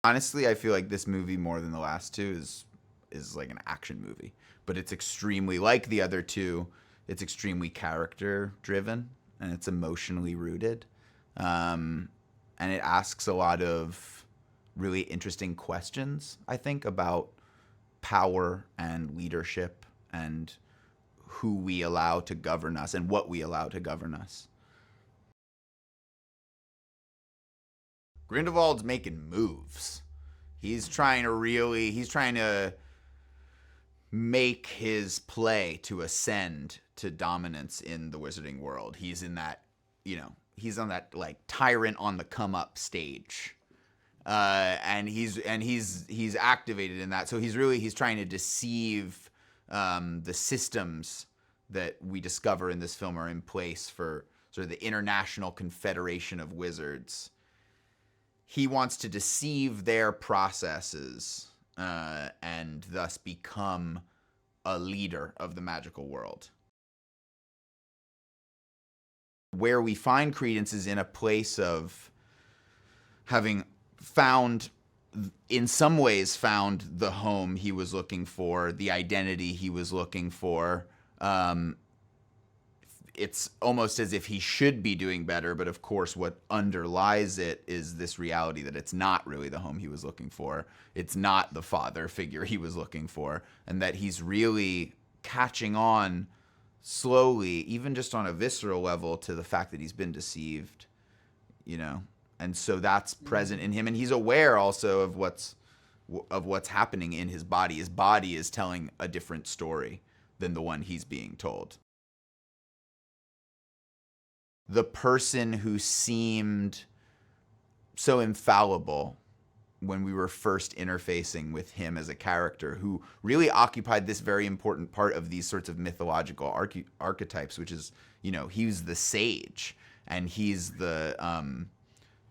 Honestly, I feel like this movie more than the last two is like an action movie, but it's extremely like the other two. It's extremely character driven and it's emotionally rooted, um, and it asks a lot of really interesting questions. I think about power and leadership and who we allow to govern us and what we allow to govern us. Grindelwald's making moves. He's trying to make his play to ascend to dominance in the wizarding world. He's in that, he's on that like tyrant on the come up stage. And he's activated in that. So he's trying to deceive the systems that we discover in this film are in place for sort of the International Confederation of Wizards. He wants to deceive their processes and thus become a leader of the magical world. Where we find Credence is in a place of having found, in some ways, found the home he was looking for, the identity he was looking for. It's almost as if he should be doing better, but of course, what underlies it is this reality that it's not really the home he was looking for. It's not the father figure he was looking for, and that he's really catching on slowly, even just on a visceral level, to the fact that he's been deceived, you know. And so that's present in him, and he's aware also of what's happening in his body. His body is telling a different story than the one he's being told. The person who seemed so infallible when we were first interfacing with him as a character, who really occupied this very important part of these sorts of mythological archetypes, which is, he's the sage, and he's the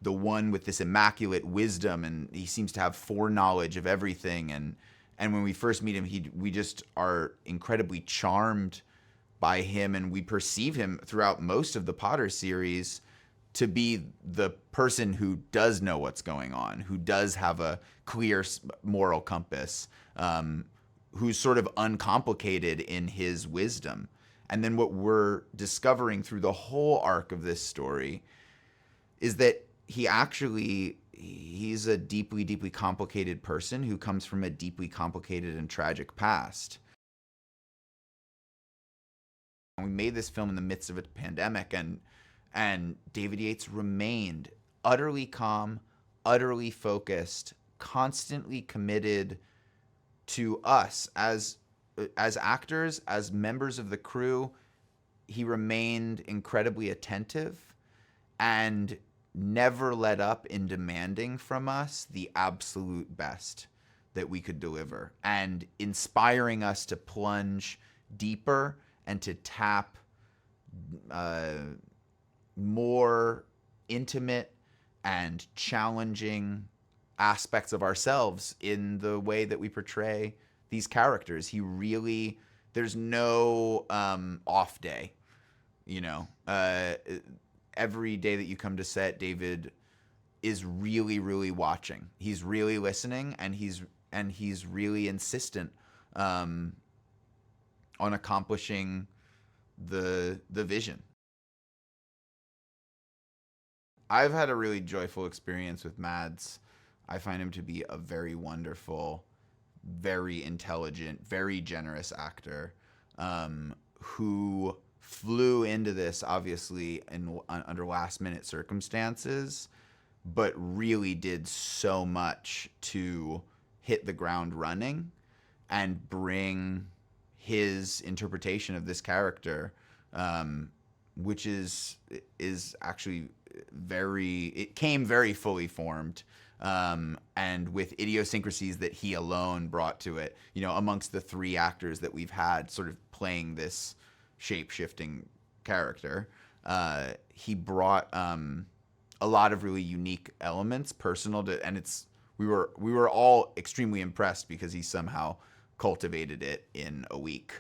one with this immaculate wisdom, and he seems to have foreknowledge of everything. And when we first meet him, we just are incredibly charmed by him, and we perceive him throughout most of the Potter series to be the person who does know what's going on, who does have a clear moral compass, who's sort of uncomplicated in his wisdom. And then what we're discovering through the whole arc of this story is that he's a deeply, deeply complicated person who comes from a deeply complicated and tragic past. We made this film in the midst of a pandemic, and David Yates remained utterly calm, utterly focused, constantly committed to us as actors, as members of the crew. He remained incredibly attentive and never let up in demanding from us the absolute best that we could deliver, and inspiring us to plunge deeper and to tap more intimate and challenging aspects of ourselves in the way that we portray these characters. There's no off day, every day that you come to set, David is really, really watching. He's really listening, and he's really insistent on accomplishing the vision. I've had a really joyful experience with Mads. I find him to be a very wonderful, very intelligent, very generous actor, who flew into this obviously under last minute circumstances, but really did so much to hit the ground running and bring his interpretation of this character, which is actually it came very fully formed, and with idiosyncrasies that he alone brought to it, amongst the three actors that we've had sort of playing this shape-shifting character. He brought a lot of really unique elements, personal to, and we were all extremely impressed because he somehow cultivated it in a week.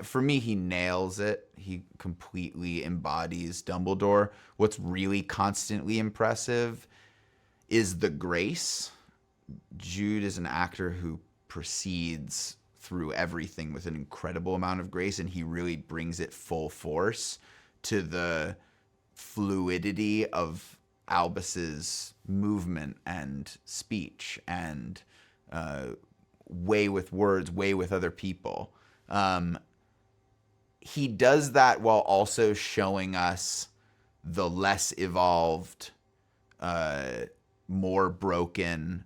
For me, he nails it. He completely embodies Dumbledore. What's really constantly impressive is the grace. Jude is an actor who proceeds through everything with an incredible amount of grace, and he really brings it full force to the fluidity of Albus's movement and speech and way with words, way with other people. He does that while also showing us the less evolved, more broken,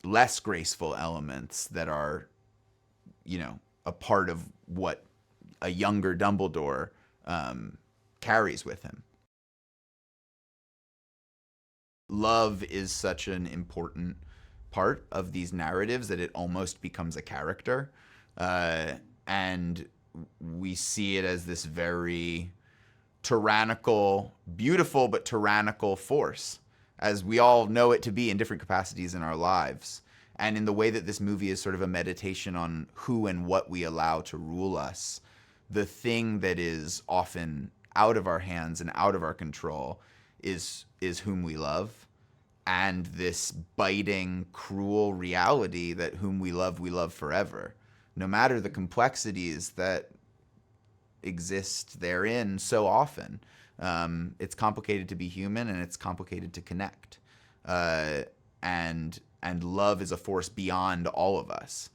less graceful elements that are, a part of what a younger Dumbledore carries with him. Love is such an important part of these narratives that it almost becomes a character. And we see it as this very tyrannical, beautiful but tyrannical force, as we all know it to be in different capacities in our lives. And in the way that this movie is sort of a meditation on who and what we allow to rule us, the thing that is often out of our hands and out of our control is whom we love. And this biting, cruel reality that whom we love forever. No matter the complexities that exist therein so often. It's complicated to be human, and it's complicated to connect. And love is a force beyond all of us.